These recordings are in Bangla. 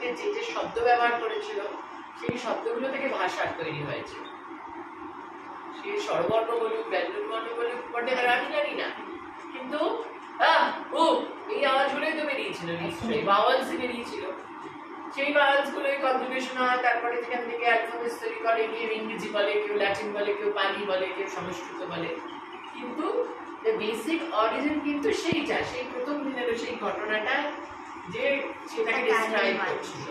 ক্ষেত্রে যে যে শব্দ ব্যবহার করেছিল সেই শব্দগুলো থেকে ভাষার তৈরি হয়েছে। সে স্বরবর্ণ বলুক, ব্যঞ্জনবর্ণ বলুক, whatever, আমি জানি না, কিন্তু এই আওয়াজগুলোই তো বেরিয়েছিল, নিশ্চয়ই ভাওয়ালস বেরিয়েছিল। সেই ভাওয়ালস গুলোই কনজুগেশন হয়, তারপরে সেখান থেকে অ্যালফাবেটস তৈরি করে, কেউ ইংরেজি বলে, কেউ ল্যাটিন বলে, কেউ পালি বলে, কেউ সংস্কৃত বলে, কিন্তু বেসিক অরিজিন কিন্তু সেইটা, সেই প্রথম দিনের সেই ঘটনাটা যে সেটাকে ডেসক্রাইব করছিল।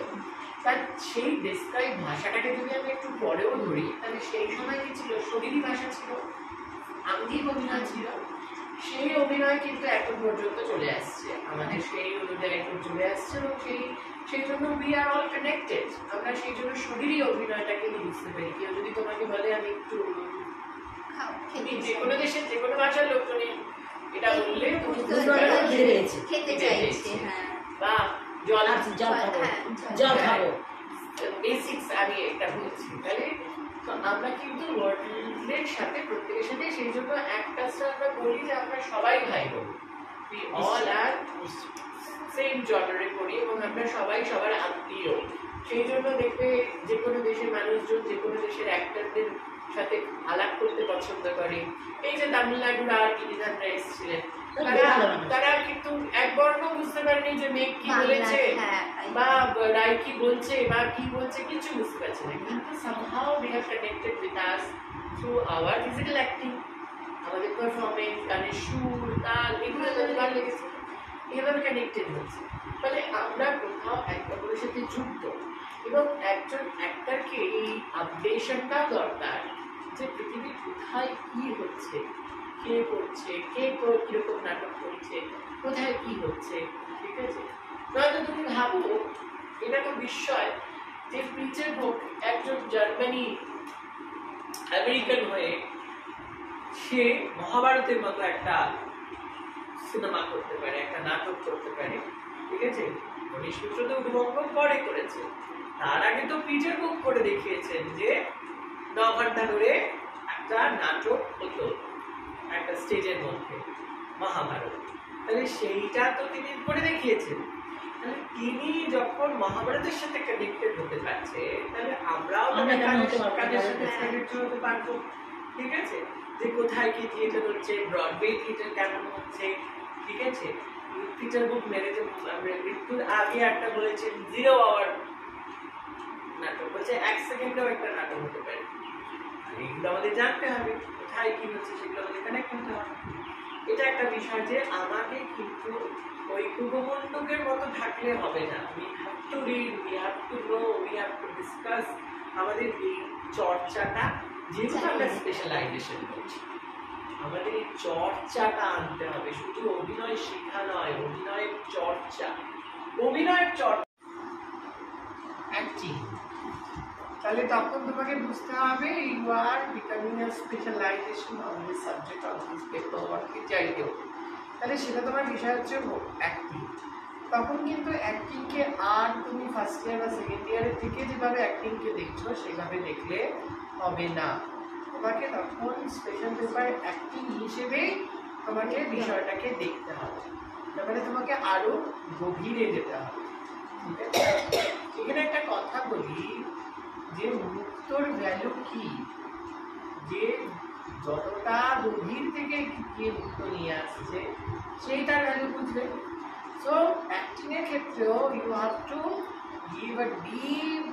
তার সেই ডেসক্রাইব ভাষাটাকে যদি আমি একটু পরেও ধরি, তাহলে সেই সময় কি ছিল, শরীরী ভাষা ছিল, আঙ্গিক অভিনয় ছিল। সেই অভিনয় কিন্তু এখন পর্যন্ত চলে আসছে, আমাদের সেই অনুযায়ী এখন চলে আসছে, এবং সেই জন্য উই আর অল কানেক্টেড। আমরা সেই জন্য শরীরী অভিনয়টাকে বুঝতে পারি। কেউ যদি তোমাকে বলে আমি একটু, যে কোনো দেশের যে কোনো ভাষার লোক তুমি এটা বললে খেতে চাইছে, বা জল খাবো, বেসিক্স আমি এটা বলছি। তাহলে আমরা কিন্তু ওয়ার্ল্ডের সাথে, প্রত্যেকের সাথে, সেই জন্য একটা আমরা বলি যে আমরা সবাই ভাই বোন, we all are সেম জনারে পড়ি, এবং আমরা সবাই সবার আত্মীয়। সেই জন্য দেখবে যে কোনো দেশের মানুষজন যে কোনো দেশের অ্যাক্টরদের সাথে আলাপ করতে পছন্দ করে। এই যে তামিলনাড়ুর আর গিরিধানরা এসেছিলেন, তারা কিন্তু একবর্ণ বুঝতে পারেনি যে মেঘ কি বলেছে বা রায় কি বলছে বা কি বলছে, কিছু বুঝতে পারছে না, কিন্তু somehow they are connected with us through our physical acting, আমাদের পারফরমেন্স, গানের সুর, তাল, এগুলো ভালো লেগেছে, এভাবে কানেক্টেড হচ্ছে। ফলে আমরা কোথাও একটা অপরের সাথে যুক্ত, এবং একজন অ্যাক্টরকে এই আপডেশনটা দরকার যে পৃথিবীর কোথায় কি হচ্ছে, কে করছে, কে কিরকম নাটক করছে, কোথায় কি হচ্ছে, ঠিক আছে? নয়তো তুমি ভাবো, এটা তো বিস্ময় যে প্রিচার হোক একজন জার্মানি আমেরিকান হয়ে সে মহাভারতের মতো একটা সিনেমা করতে পারে, একটা নাটক করতে পারে, ঠিক আছে? গণেশ মিত্র তো উদ্ভঙ্গ পরে করেছে, তার আগে তো পিটার বুক করে দেখিয়েছেন যে 9 ঘন্টা ধরে একটা নাটক হতো একটা স্টেজের মধ্যে, মহাভারত। তাহলে সেইটা তো তিনি করে দেখিয়েছেন। তাহলে তিনি যখন মহাভারতের সাথে কানেক্টেড হতে পারছে, তাহলে আমরাও কাজের সাথে কানেক্ট হতে পারবো, ঠিক আছে? যে কোথায় কি থিয়েটার হচ্ছে, ব্রডওয়ে থিয়েটার কেমন হচ্ছে, ঠিক আছে? পিটার বুক মেরেছে, মৃত্যুর আগে একটা বলেছেন 0 আওয়ার নাটক, বলছে 1 সেকেন্ডেও একটা নাটক হতে পারে। এগুলো আমাদের জানতে হবে, কোথায় কি হচ্ছে সেগুলো আমাদের কানেক্ট করতে হবে। এটা একটা বিষয় যে আমাকে কিন্তু ওই কুবমণ্ডকের মতো থাকলে হবে না। We have to read, we have to know, we have to discuss. আমাদের এই চর্চাটা, যেহেতু আমরা স্পেশালাইজেশন করছি, আমাদের এই চর্চাটা আনতে হবে। শুধু অভিনয় শেখা নয়, অভিনয়ের চর্চা, অভিনয়ের চর্চা, অ্যাক্টিং। তাহলে তখন তোমাকে বুঝতে হবে you are becoming a specialization on this subject, on this paper, on কি যাই হোক। তাহলে সেটা তোমার বিষয় হচ্ছে অ্যাক্টিং। তখন কিন্তু অ্যাক্টিংকে আর তুমি ফার্স্ট ইয়ার বা সেকেন্ড ইয়ারের থেকে যেভাবে অ্যাক্টিংকে দেখছো সেভাবে দেখলে হবে না। তোমাকে তখন স্পেশাল পেপার অ্যাক্টিং হিসেবেই তোমাকে বিষয়টাকে দেখতে হবে, তারপরে তোমাকে আরো গভীরে যেতে হবে, ঠিক আছে? এখানে একটা কথা বলি যে মুক্তর ভ্যালু কি, যে যতটা গভীর থেকে গিয়ে মুক্ত নিয়ে আসছে সেইটার ভ্যালু বুঝবে। সো অ্যাক্টিং এর ক্ষেত্রেও you have to give a deep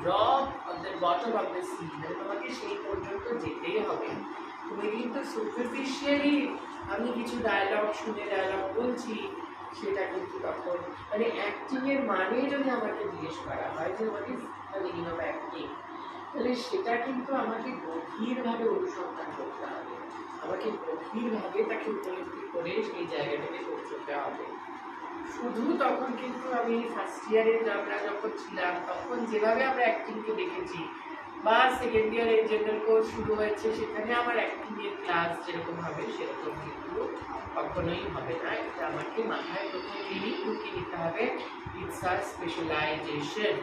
drop of the bottom of the sea, মানে তোমাকে সেই পর্যন্ত যেতেই হবে। তুমি কিন্তু সুপারফিশিয়ালি আমি কিছু ডায়লগ শুনে ডায়লগ বলছি, সেটা কিন্তু তখন মানে অ্যাক্টিং এর মানে যদি আমাকে জিজ্ঞেস করা হয় যে what is the meaning of acting, তাহলে সেটা কিন্তু আমাকে গভীরভাবে অনুসন্ধান করতে হবে, আমাকে গভীরভাবে তাকে উপলব্ধি করে সেই জায়গাটাকে পৌঁছতে হবে। শুধু তখন কিন্তু আমি ফার্স্ট ইয়ারে আমরা যখন ছিলাম তখন যেভাবে আমরা অ্যাক্টিংকে দেখেছি, বা সেকেন্ড ইয়ারে জেনারেল কোর্স শুরু হয়েছে সেখানে আমার অ্যাক্টিংয়ের ক্লাস যেরকম হবে সেরকম কিন্তু কখনোই হবে না। এটা আমাকে মাথায় প্রথম দিনই ঢুকিয়ে নিতে হবে, ইটস আ স্পেশালাইজেশন।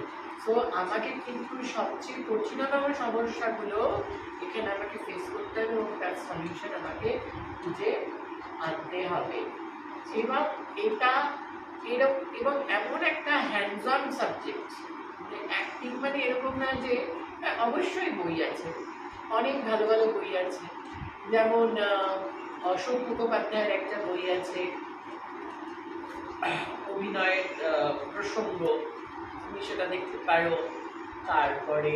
সো আমাকে কিন্তু সবচেয়ে কঠিনতম সমস্যাগুলো এখানে আমাকে ফেস করতে হবে, এবং তার সলিউশন আমাকে খুঁজে আনতে হবে। এবং এটা এরকম এবং এমন একটা হ্যান্ডস অন সাবজেক্ট, অ্যাক্টিং মানে এরকম না যে অবশ্যই বই আছে, অনেক ভালো ভালো বই আছে। যেমন অশোক মুখোপাধ্যায়ের একটা বই আছে অভিনয়ের প্রসঙ্গ, তুমি সেটা দেখতে পারো। তারপরে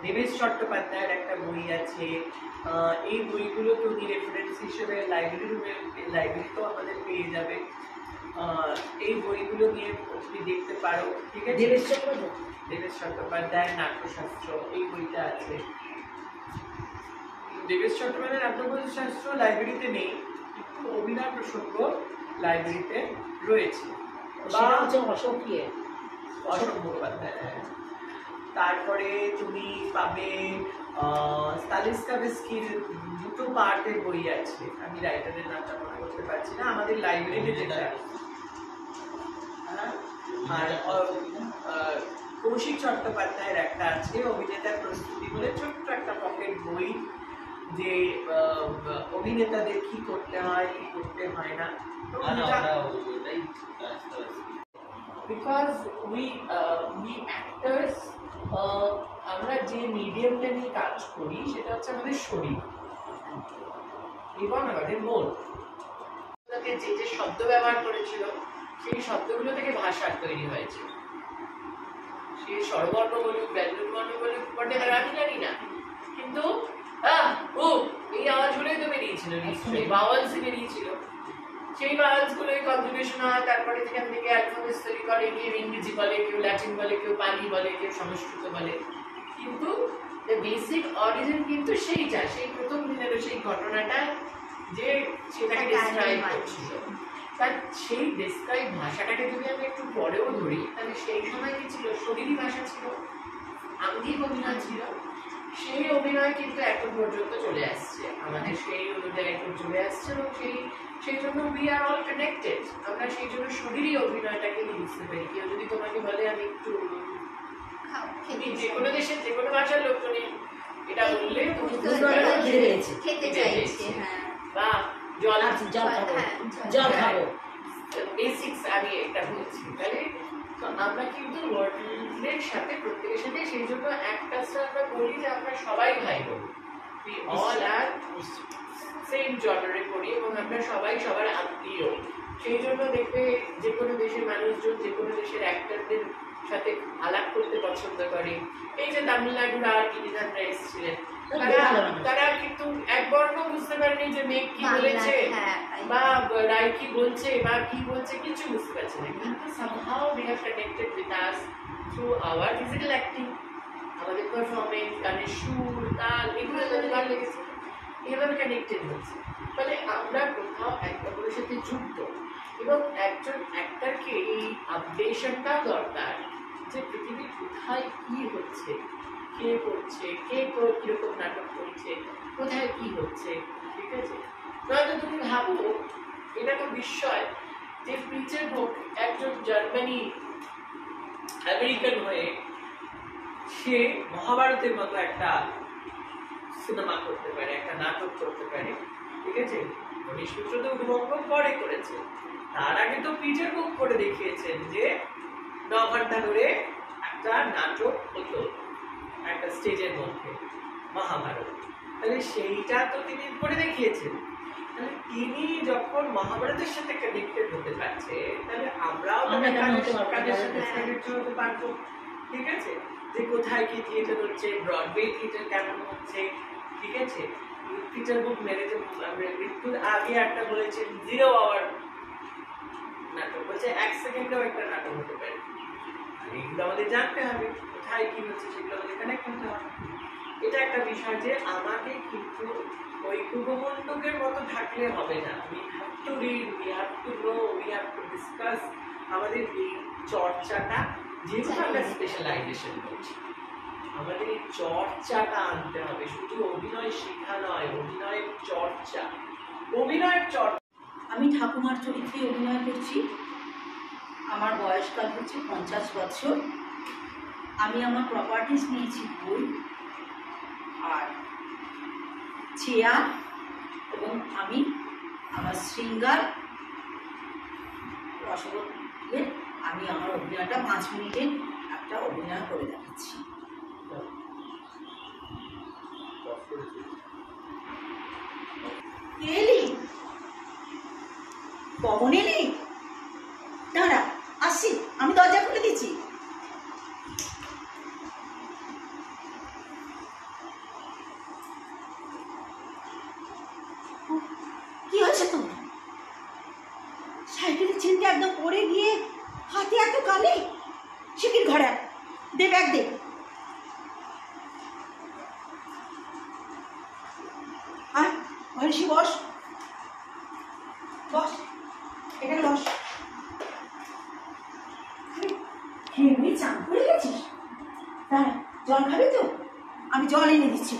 দেবেশ চট্টোপাধ্যায়ের একটা বই আছে। এই বইগুলো তুমি রেফারেন্স হিসেবে লাইব্রেরিতেও আমাদের পেয়ে যাবে। এই বইগুলো নিয়ে তুমি দেখতে পারো, ঠিক আছে। দেবেশ চট্টোপাধ্যায়ের নাট্যশাস্ত্র এই বইটা আছে। দেবেশ চট্টোপাধ্যায়ের নাট্যশাস্ত্র লাইব্রেরিতে নেই, কিন্তু অভিনয় প্রসঙ্গ লাইব্রেরিতে রয়েছে। অশোক মুখোপাধ্যায়। তারপরে তুমি পাবে স্তালিস্কাভস্কির দুটো পার্টের বই আছে, আমি রাইটারের নামটা মনে করতে পারছি না, আমাদের লাইব্রেরিতে যেটা। আর কৌশিক চট্টোপাধ্যায়ের একটা আছে অভিনেতার প্রস্তুতি বলে, ছোট্ট একটা পকেট বই, যে অভিনেতাদের কি করতে হয় কি করতে হয় না। Because we actors আমরা যে মিডিয়ামটা নিয়ে কাজ করি সেটা হচ্ছে আমাদের শরীর এবং আমাদের মন। যে যে শব্দ ব্যবহার করেছিল সেই শব্দগুলো থেকে ভাষা তৈরি হয়েছে। সে স্বরবর্ণ বলুক, ব্যঞ্জনবর্ণ বলুক, আমি জানি না, কিন্তু এই আওয়াজগুলোই তো বেরিয়েছিল, নিশ্চয়ই ভাওয়েলস বেরিয়েছিল। সেই ভাওয়েলস গুলোই কনজুগেশন হয়, তারপরে সেখান থেকে অ্যালফাবেটস তৈরি করে, কেউ ইংরেজি বলে, কেউ ল্যাটিন বলে, কেউ পালি বলে, কেউ সংস্কৃত বলে, কিন্তু বেসিক অরিজিন কিন্তু সেইটা, সেই প্রথম দিনের সেই ঘটনাটা যে সেটাকে ডেসক্রাইব করছিল। তার সেই ডেসক্রাইব ভাষাটাকে যদি আমি একটু পরেও ধরি, তাহলে সেই সময় কি ছিল, শরীরী ভাষা ছিল, আঙ্গিক অভিনয় ছিল। সেই অভিনয় কিন্তু এখন পর্যন্ত চলে আসছে, আমাদের সেই অনুযায়ী এখন চলে আসছে, এবং সেই জন্য উই আর অল কানেক্টেড। আমরা সেই জন্য শরীরী অভিনয়টাকে বুঝতে পারি। কেউ যদি তোমাকে বলে আমি একটু, তুমি যে কোনো দেশের যে কোনো ভাষার লোকজনই এটা বললে খেতে চাইছে, বা জল খাবো, বেসিক্স আমি এটা বলছি। তাহলে আমরা কিন্তু ওয়ার্ল্ডের সাথে প্রত্যেকের সাথে, সেই জন্য একটা আমরা বলি যে আমরা সবাই ভাই বোন, উই অল আর সেম জনারে পড়ি এবং আমরা সবাই সবার আত্মীয়। সেই জন্য দেখবে যে কোনো দেশের মানুষজন যে কোনো দেশের অ্যাক্টরদের সাথে আলাপ করতে পছন্দ করে। এই যে তামিলনাড়ুর আর গিরিধাররা এসেছিলেন, তারা কিন্তু এক বর্ণ বুঝতে পারেনি যে মেঘ কি বলেছে বা রায় কি বলছে বা কি বলছে, কিছু বুঝতে পারছে না, কিন্তু somehow they have connected with us through our physical acting, আমাদের পারফরমেন্স, গানের সুর, তাল, এগুলো তাদের ভালো লেগেছে, এভাবে কানেক্টেড হচ্ছে। ফলে আমরা কোথাও একটা অপরের সাথে যুক্ত, এবং একজন অ্যাক্টরকে এই আপডেশনটাও দরকার যে পৃথিবীর কোথায় কি হচ্ছে, কে করছে, কে কিরকম নাটক করছে, কোথায় কি হচ্ছে, ঠিক আছে। নয়তো তুমি ভাবো, এটা তো বিস্ময় যে পিচের হোক একজন জার্মানি আমেরিকান হয়ে সে মহাভারতের মতো একটা সিনেমা করতে পারে, একটা নাটক করতে পারে, ঠিক আছে। গণেশ মিত্র তো উদ্ভঙ্গ পরে করেছে, তার আগে তো পিচের বুক করে দেখিয়েছেন যে 9 ঘন্টা ধরে একটা নাটক হতো একটা স্টেজের মধ্যে, মহাভারত। তাহলে সেইটা তো তিনি করে দেখিয়েছেন। তাহলে তিনি যখন মহাভারতের সাথে কানেক্টেড হতে পারছে, তাহলে আমরাও কাজের সাথে কানেক্ট হতে পারবো, ঠিক আছে। যে কোথায় কি থিয়েটার হচ্ছে, ব্রডওয়ে থিয়েটার কেমন হচ্ছে, ঠিক আছে। পিটার বুক মেরেছে, মৃত্যুর আগে একটা বলেছেন 0 আওয়ার নাটক, বলছে 1 সেকেন্ডেও একটা নাটক হতে পারে। এগুলো আমাদের জানতে হবে, কোথায় কি হচ্ছে সেগুলো আমাদের কানেক্ট করতে হবে। এটা একটা বিষয় যে আমাকে কিন্তু ওই কুগমণ্ডকের মতো থাকলে হবে না। We have to read, we have to know, we have to discuss. আমাদের এই চর্চাটা, যেহেতু আমরা স্পেশালাইজেশন করছি, আমাদের এই চর্চাটা আনতে হবে। শুধু অভিনয় শেখা নয়, অভিনয়ের চর্চা, অভিনয়ের চর্চা। আমি ঠাকুমার চরিত্রে অভিনয় করছি। আমার বয়সকাল হচ্ছে 50 বছর। আমি আমার প্রপার্টিস নিয়েছি বই আর চেয়ার, এবং আমি আমার সিঙ্গার রসগোল দিয়ে আমি আমার অভিনয়টা 5 মিনিটে একটা অভিনয় করে দেখাচ্ছি। এলি কমন এলি, দাঁড়া আসছি, আমি দরজা খুলে দিচ্ছি। কি হয়েছে তোমার? সাইকেলের চেনটা একদম পড়ে গিয়ে হাতে এত কালি। শিখির ঘরে দে, ব্যাগ দে। আর ঘরে এসে বস, বস এখানে বস। এমনি চান করে গেছিস? দাঁড়া, জল খাবি তো? আমি জল এনে দিচ্ছি।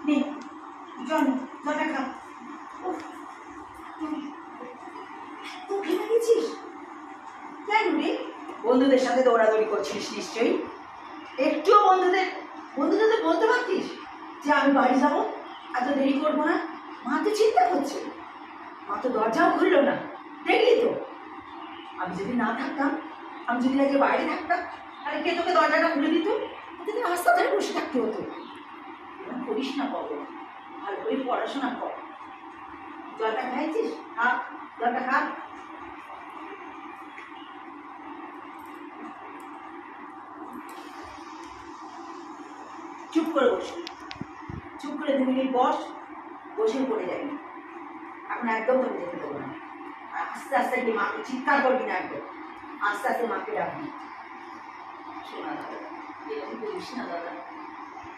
নে জল, জলটা খা। তুই ভেঙে গেছিস কেন রে? বন্ধুদের সাথে দৌড়াদৌড়ি করছিস নিশ্চয়ই। একটুও বন্ধুদের বলতে পারতিস যে আমি বাড়ি যাবো, এত দেরি করবো না? মা তো চিন্তা করছে, মা তো দরজাও খুললো না। দেখলি তো, আমি যদি না থাকতাম, আমি যদি আজকে বাইরে থাকতাম, তাহলে কে তোকে দরজাটা খুলে দিত? তোকে রাস্তা ধরে বসে থাকতে হতো। এরকম করিস না বাবু, ভালো করে পড়াশোনা কর। জলটা খাইছিস? খা, জলটা খা। চুপ করে বস, চুপ করে 2 মিনিট বস, বসে পড়ে যাবি। এখন একদম তোকে যেতে দেবো না। আস্তে আস্তে গিয়ে মাকে চিৎকার করবি না, একদম আস্তে আস্তে মাকে ডাকবি। শোনা দাদা, এরকম করিস না দাদা।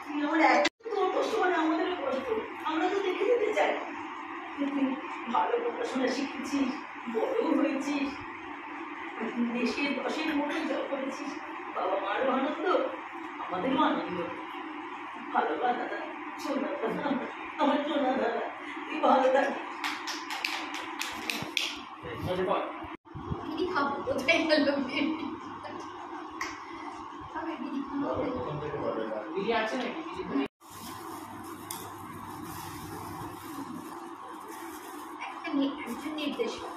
তুই আমার এত তোর কষ্ট মানে আমাদেরও কষ্ট। আমরা তো দেখে যেতে চাই। তুই ভালো পড়াশোনা শিখেছিস, বড়ও হয়েছিস, দেশের দশের মতন জব করেছিস। বাবা মারও আনন্দ, আমাদেরও আনন্দ। ভালো বা দাদা, শোনা দাদা, আমার শোনা দাদা, তুই ভালো থাক। বিড়ি খাবো, কোথায় গেল বিড়ি? বিড়ি আছে নাকি? একজন নির্দেশক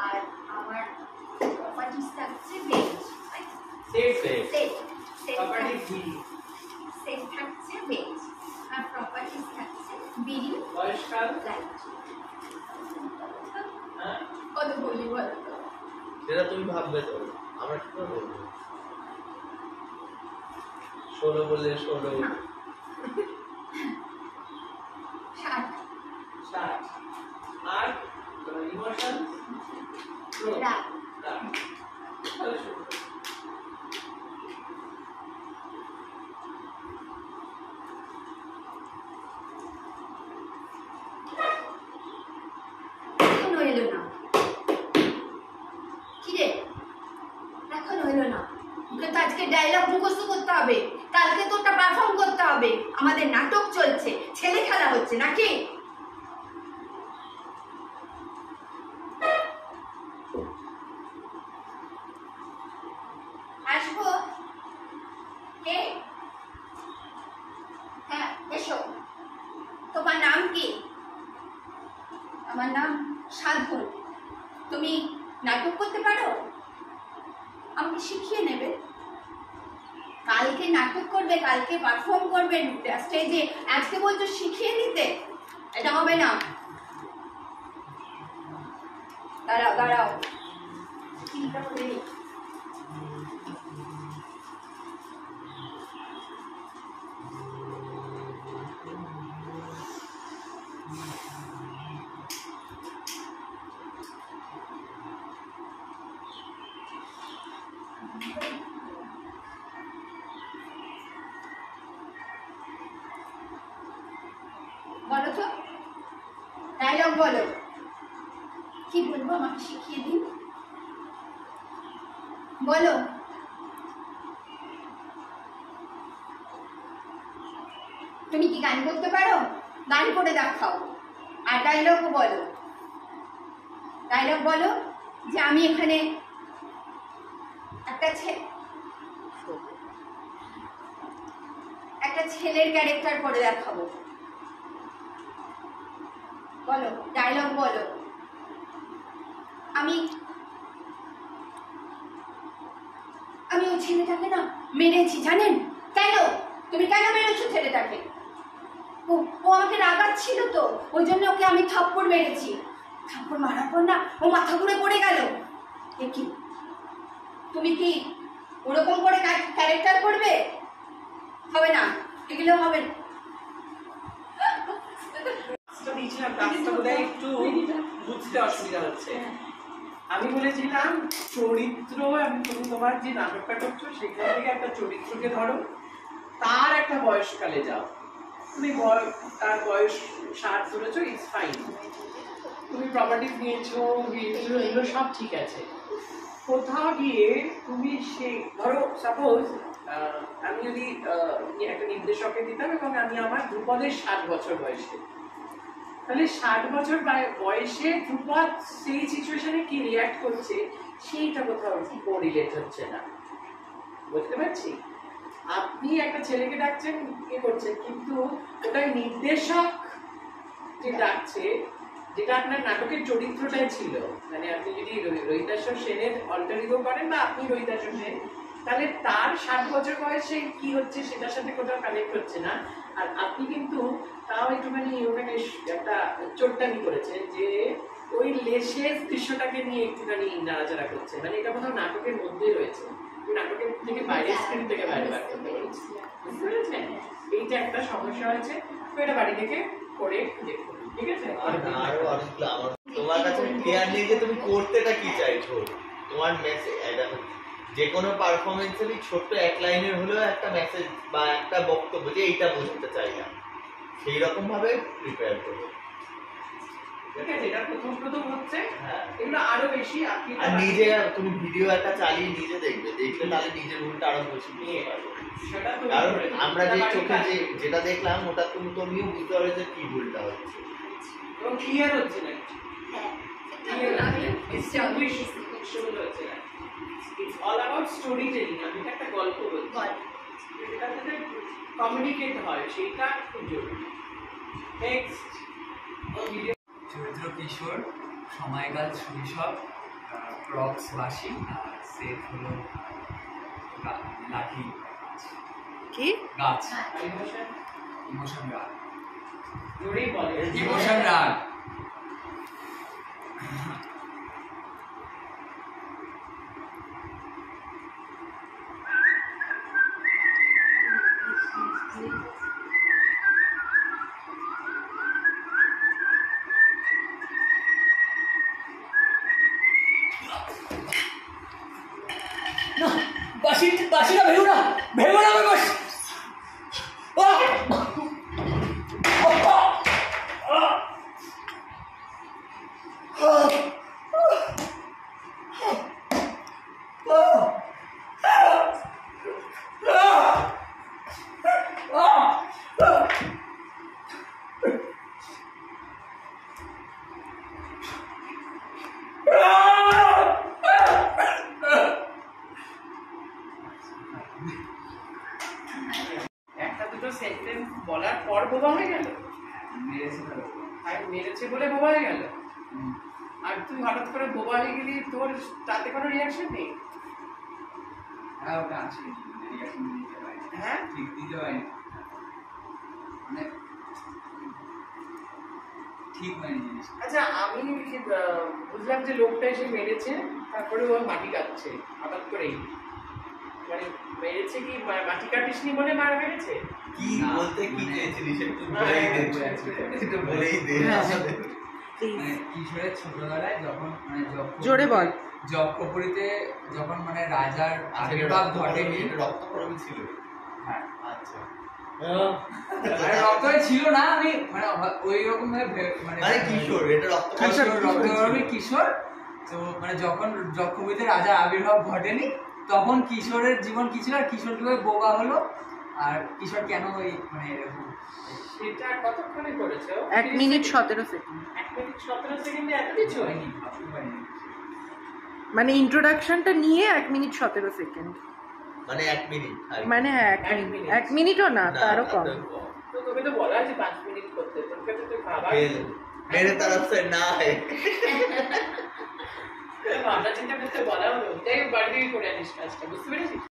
আর আমার প্রপার্টিস থাকছে বেঞ্চ, সেট থাকছে বেঞ্চ, আর প্রপার্টিস থাকছে বিড়ি, বয়সকাল, লাইট। হ্যাঁ কত বলি বলো তো? যেটা তুমি ভাববে তো আমরা কি করে বলবো? 16 বললে 16, 60, 60 আর ইমোশন রাগ, এখনো এলো না। কি রে, এখনো এলো না? ওকে তো আজকে ডায়লগ মুখস্থ করতে হবে, কালকে তো ওটা পারফর্ম করতে হবে। আমাদের নাটক চলছে, ছেলে খেলা হচ্ছে নাকি? আসবো? কে? হ্যাঁ এসো। তোমার নাম কি? আমার নাম সাধন। তুমি নাটক করতে পারো? আমাকে শিখিয়ে নেবে। কালকে নাটক করবে, কালকে পারফর্ম করবে স্টেজে, আজকে বলছো শিখিয়ে নিতে? এটা হবে না। দাঁড়াও দাঁড়াও, চিন্তা করে নি। বলো তো, ডায়লগ বলো। কি বলবো আমাকে শিখিয়ে দিন, বলো। তুমি কি গান করতে পারো? গান করে দেখাও। আর ডায়লগও বলো। ডায়লগ বলো যে আমি এখানে একটা ছেলের ক্যারেক্টার করে দেখাবো। বলো, ডায়লগ বলো। আমি ওই ছেলেটাকে না মেরেছি, জানেন কেন? তুমি কেন মেরেছো ছেলেটাকে? ও আমাকে রাগাচ্ছিল তো, ওই জন্য ওকে আমি থাপ্পড় মেরেছি। থাপ্পড় মারার পর না ও মাথা ঘুরে পড়ে গেল। কি তুমি কি ওরকম করে ক্যারেক্টার করবে? হবে না, এগুলো হবে না। একটু বুঝতে অসুবিধা হচ্ছে। আমি বলেছিলাম চরিত্র, তুমি তোমার যে নাটকটা করছো সেখান থেকে একটা চরিত্রকে ধরো, তার একটা বয়সকালে যাও। তুমি তার বয়স 60 ধরেছো, ইটস ফাইন। তুমি প্রপার্টি নিয়েছো, এগুলো সব ঠিক আছে। কোথাও গিয়ে তুমি ধরো সাপোজ আমি যদি একটা নির্দেশককে দিতাম এবং আমি আমার ধ্রুপদের 60 বছর বয়সে, তাহলে 60 বছর বয়সে ধ্রুপদ সেই সিচুয়েশনে কি রিয়াক্ট করছে সেইটা কোথাও কোরিলেট হচ্ছে না, বুঝতে পারছি। আপনি একটা ছেলেকে ডাকছেন, কি করছেন, কিন্তু ওটা নির্দেশক যে ডাকছে, যেটা আপনার নাটকের চরিত্রটাই ছিল। মানে আপনি যদি রোহিতাশ্বর সেনের অল্টার ইগো করেন বা আপনি রোহিতাশ্বর সেন, তাহলে তার 60 বছর বয়সে কি হচ্ছে সেটার সাথে কোথাও কানেক্ট হচ্ছে না। আর আপনি কিন্তু তাও একটুখানি ওখানে একটা চোটটানি করেছেন যে ওই লেশের দৃশ্যটাকে নিয়ে একটুখানি নাড়াচাড়া করছে, মানে এটা কোথাও নাটকের মধ্যে রয়েছে, নাটকের থেকে বাইরে, স্ক্রিন থেকে বাইরে বার করতে পেরেছি, বুঝতে পেরেছেন? এইটা একটা সমস্যা হয়েছে, তো এটা বাড়ি থেকে করে দেখুন, ঠিক আছে? আরো অনেকগুলো আমার তোমার কাছে ক্লিয়ার নেই যে তুমি করতেটা কি চাইছো। তোমার মেসেজ যে কোনো পারফরমেন্সেরই ছোট্ট এক লাইনের হলেও একটা মেসেজ বা একটা বক্তব্য যে এইটা বোঝাতে চাইলাম, সেই রকম ভাবে প্রিপেয়ার করো। ঠিক আছে, এটা প্রথম হচ্ছে, হ্যাঁ, এগুলো আরো বেশি আপনি আর নিজে তুমি ভিডিও একটা চালিয়ে নিজে দেখবে, দেখলে তাহলে নিজের ভুলটা আরো বেশি বুঝতে পারবে। সেটা তো কারণ আমরা যে চোখে যেটা দেখলাম ওটা তুমিও বুঝতে পারবে যে কি ভুলটা হচ্ছে এবং ক্লিয়ার হচ্ছে না, It's all about storytelling. আমি একটা গল্প বলছি, এটা যাতে কমিউনিকেট হয় সেটা খুব জরুরি। নেক্সট চরিত্র কিশোর, সময়কাল শৈশব, ক্রক্সবাসী, আর সেট হলো লাঠি কি গাছ, ইমোশন ইমোশন রাগ, জোরেই বলে ইমোশন রাগ। বাসিটা ভেবো না আমার বাস। একটা দুটো সেন্টেন্স বলার পর বোবা হয়ে গেল, আর মেরেছে বলে বোবা হয়ে গেল, আর তুই হঠাৎ করে বোবা হয়ে গেলি, তোর তাতে কোনো রিয়াকশন নেই? হ্যাঁ, ওটা আছে, হ্যাঁ, ঠিক দিতে পারি, মানে ঠিক হয়নি জিনিস। আচ্ছা, আমি বুঝলাম যে লোকটা এসে মেরেছে, তারপরে ও মাটি কাটছে হঠাৎ করেই, মানে মেরেছে কি মাটি কাটিসনি বলে মার মেরেছে? কি বলতে কি চেয়েছিলিস একটু বলেই দে, একটু বলেই দে আমাদের। মানে কিশোরের ছোটবেলায় যখন মানে জোরে বল। জগকপুরীতে যখন মানে রাজার আবির্ভাব ঘটেনি, রক্তকরবী ছিল। হ্যাঁ, আচ্ছা, মানে রক্তকরবী ছিল না, আমি মানে ওই রকম ভাবে মানে কিশোর, এটা রক্তকরবী কিশোর। তো মানে যখন জগকপুরীতে রাজার আবির্ভাব ঘটেনি তখন কিশোরের জীবন কি ছিল, আর কিশোর কিভাবে বোবা হলো, আর কিশোর কেন ওই মানে এরকম। সেটা কতক্ষণে করেছে? 1 মিনিট 17 সেকেন্ড। 1 মিনিট 17 সেকেন্ডে এত কিছু হয়নি, ভাবতে পারিনি। মানে ইন্ট্রোডাকশনটা নিয়ে 1 মিনিট 17 সেকেন্ড, মানে 1 মিনিট, মানে 1 মিনিটও না, তারও কম। তো তোকে তো বলা আছে 5 মিনিট করতে, তোর কাছে তো খাবার ফেল मेरे तरफ से ना है ভাবনা চিন্তা করতে বলা হলো যাই হোক বাড়ি থেকে করে আনিস কাজটা বুঝতে পেরেছিস